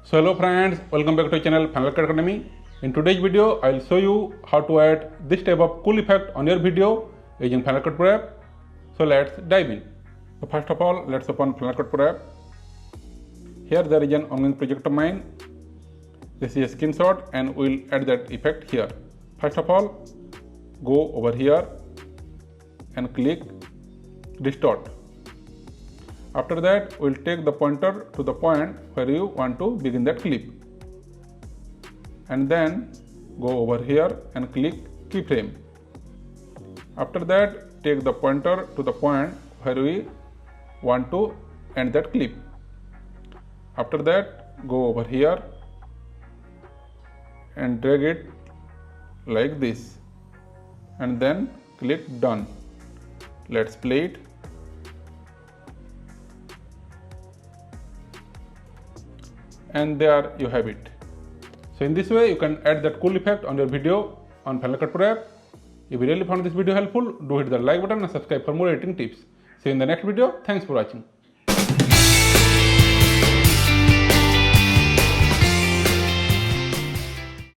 So hello friends, welcome back to the channel Final Cut Academy. In today's video, I'll show you how to add this type of cool effect on your video using Final Cut Pro app. So let's dive in. So first of all, let's open Final Cut Pro app. Here there is an ongoing project of mine. This is a screenshot and we'll add that effect here. First of all, go over here and click distort. After that, we'll take the pointer to the point where you want to begin that clip. And then go over here and click keyframe. After that, take the pointer to the point where we want to end that clip. After that, go over here and drag it like this. And then click done. Let's play it. And there you have it. So in this way you can add that cool effect on your video on Final Cut Pro app. If you really found this video helpful, do hit the like button and subscribe for more editing tips. See you in the next video. Thanks for watching.